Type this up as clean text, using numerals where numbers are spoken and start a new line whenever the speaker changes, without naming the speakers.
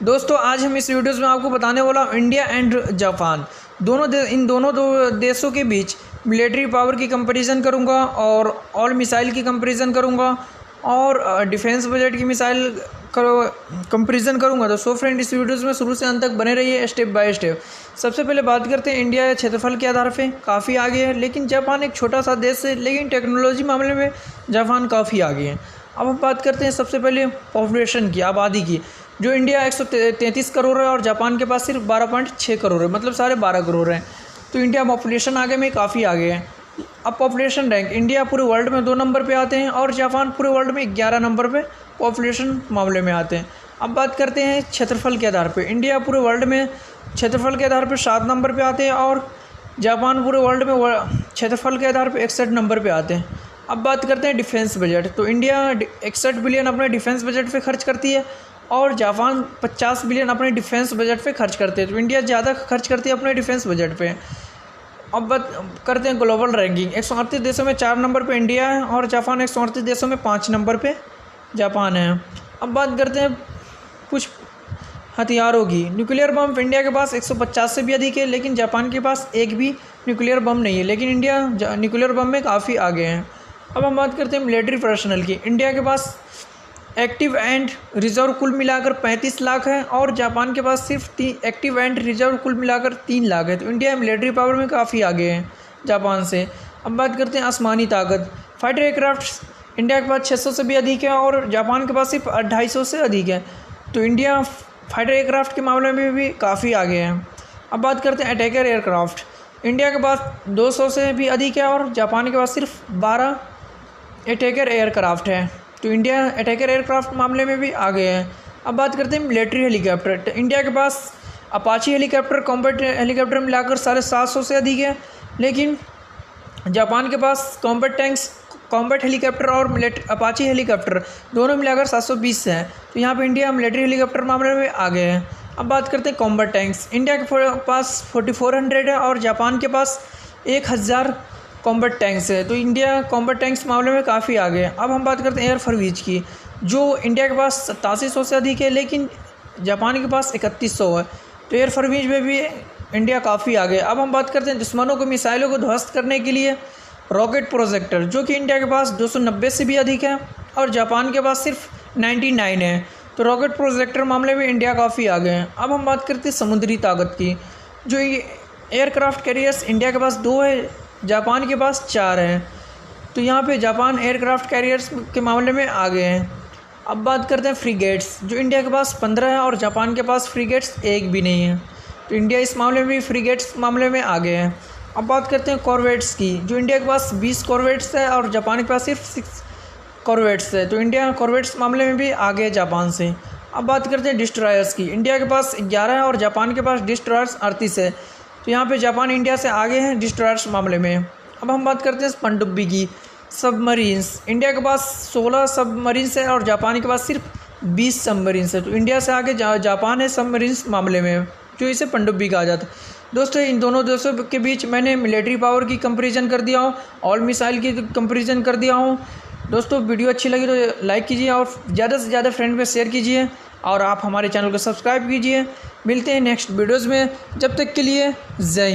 दोस्तों आज हम इस वीडियोस में आपको बताने वाला हूँ इंडिया एंड जापान इन दोनों देशों के बीच मिलिट्री पावर की कंपैरिजन करूँगा और ऑल मिसाइल की कंपैरिजन करूँगा और डिफेंस बजट की मिसाइल कंपैरिजन करूँगा। तो सो फ्रेंड, इस वीडियोस में शुरू से अंत तक बने रहिए स्टेप बाय स्टेप। सबसे पहले बात करते हैं, इंडिया क्षेत्रफल के आधार पे काफ़ी आगे है, लेकिन जापान एक छोटा सा देश है, लेकिन टेक्नोलॉजी मामले में जापान काफ़ी आगे है। अब हम बात करते हैं सबसे पहले पॉपुलेशन की, आबादी की। जो इंडिया 133 करोड़ है और जापान के पास सिर्फ 12.6 करोड़ है, मतलब साढ़े 12 करोड़ है। तो इंडिया पॉपुलेशन आगे में काफ़ी आगे है। अब पॉपुलेशन रैंक, इंडिया पूरे वर्ल्ड में 2 नंबर पे आते हैं और जापान पूरे वर्ल्ड में 11 नंबर पे पॉपुलेशन मामले में आते हैं। अब बात करते हैं क्षेत्रफल के आधार पे, इंडिया पूरे वर्ल्ड में क्षेत्रफल के आधार पे 7 नंबर पे आते हैं और जापान पूरे वर्ल्ड में क्षेत्रफल के आधार पे 61 नंबर पे आते हैं। अब बात करते हैं डिफेंस बजट, तो इंडिया 61 बिलियन अपने डिफेंस बजट पे खर्च करती है और जापान 50 बिलियन अपने डिफेंस बजट पे खर्च करते हैं। तो इंडिया ज़्यादा खर्च करती है अपने डिफेंस बजट पे। अब बात करते हैं ग्लोबल रैंकिंग, 138 देशों में 4 नंबर पे इंडिया है और जापान 138 देशों में 5 नंबर पे जापान है। अब बात करते हैं कुछ हथियारों की, न्यूक्लियर बम इंडिया के पास 150 से भी अधिक है, लेकिन जापान के पास एक भी न्यूक्लियर बम नहीं है, लेकिन इंडिया न्यूक्लियर बम में काफ़ी आगे है। अब हम बात करते हैं मिलिट्री पर्सनल की, इंडिया के पास एक्टिव एंड रिजर्व कुल मिलाकर 35 लाख है और जापान के पास सिर्फ एक्टिव एंड रिजर्व कुल मिलाकर 3 लाख है। तो इंडिया मिलिट्री पावर में काफ़ी आगे है जापान से। अब बात करते हैं आसमानी ताकत, फाइटर एयरक्राफ्ट इंडिया के पास 600 से भी अधिक है और जापान के पास सिर्फ 250 से अधिक है। तो इंडिया फाइटर एयरक्राफ्ट के मामले में भी काफ़ी आगे है। अब बात करते हैं अटैकर एयरक्राफ्ट, इंडिया के पास 200 से भी अधिक है और जापान के पास सिर्फ 12 अटैकर एयरक्राफ्ट है। तो इंडिया अटैकर एयरक्राफ्ट मामले में भी आगे है। अब बात करते हैं मिलिट्री हेलीकॉप्टर, तो इंडिया के पास अपाची हेलीकॉप्टर कॉम्बैट हेलीकॉप्टर मिलाकर 750 से अधिक है, लेकिन जापान के पास कॉम्बैट टैंक्स कॉम्बैट हेलीकॉप्टर और अपाची हेलीकॉप्टर दोनों मिलाकर 720 है। तो यहाँ पे इंडिया मिलिट्री हेलीकॉप्टर मामले में आगे है। अब बात करते हैं कॉम्बैट टैंक्स, इंडिया के पास 4400 है और जापान के पास 1000 कॉम्बैट टैंक्स है। तो इंडिया कॉम्बैट टैंक्स मामले में काफ़ी आगे है। अब हम बात करते हैं एयर फोर्स की, जो इंडिया के पास 8700 से अधिक है, लेकिन जापान के पास 3100 है। तो एयर फोर्स में भी इंडिया काफ़ी आगे है। अब हम बात करते हैं दुश्मनों को मिसाइलों को ध्वस्त करने के लिए रॉकेट प्रोजेक्टर, जो कि इंडिया के पास 290 से भी अधिक है और जापान के पास सिर्फ 99 है। तो रॉकेट प्रोजेक्टर मामले में इंडिया काफ़ी आगे है। अब हम बात करते हैं समुद्री ताकत की, जो एयरक्राफ्ट कैरियर्स इंडिया के पास 2 है, जापान के पास 4 है। तो यहाँ पे जापान एयरक्राफ्ट कैरियर्स के मामले में आगे हैं। अब बात करते हैं फ्रीगेट्स, जो इंडिया के पास 15 है और जापान के पास फ्रीगेट्स एक भी नहीं है। तो इंडिया इस मामले में भी फ्रीगेट्स मामले में आगे है। अब बात करते हैं कॉर्वेट्स की, जो इंडिया के पास 20 कॉर्वेट्स है और जापान के पास सिर्फ 6 कॉर्वेट्स है। तो इंडिया कॉर्वेट्स मामले में भी आगे है जापान से। अब बात करते हैं डिस्ट्रॉयर्स की, इंडिया के पास 11 है और जापान के पास डिस्ट्रॉयर्स 38 है। तो यहाँ पे जापान इंडिया से आगे हैं डिस्ट्रॉयर्स मामले में। अब हम बात करते हैं पनडुब्बी की, सबमरीन्स, इंडिया के पास 16 सबमरीन्स है और जापान के पास सिर्फ 20 सबमरीन्स है। तो इंडिया से आगे जापान है सबमरीन्स मामले में, जो इसे पनडुब्बी कहा जाता है। दोस्तों इन दोनों देशों के बीच मैंने मिलिट्री पावर की कंपैरिजन कर दिया हूँ, ऑल मिसाइल की कंपैरिजन कर दिया हूँ। दोस्तों वीडियो अच्छी लगी तो लाइक कीजिए और ज़्यादा से ज़्यादा फ्रेंड में शेयर कीजिए और आप हमारे चैनल को सब्सक्राइब कीजिए। मिलते हैं नेक्स्ट वीडियोज़ में, जब तक के लिए जय हिंद।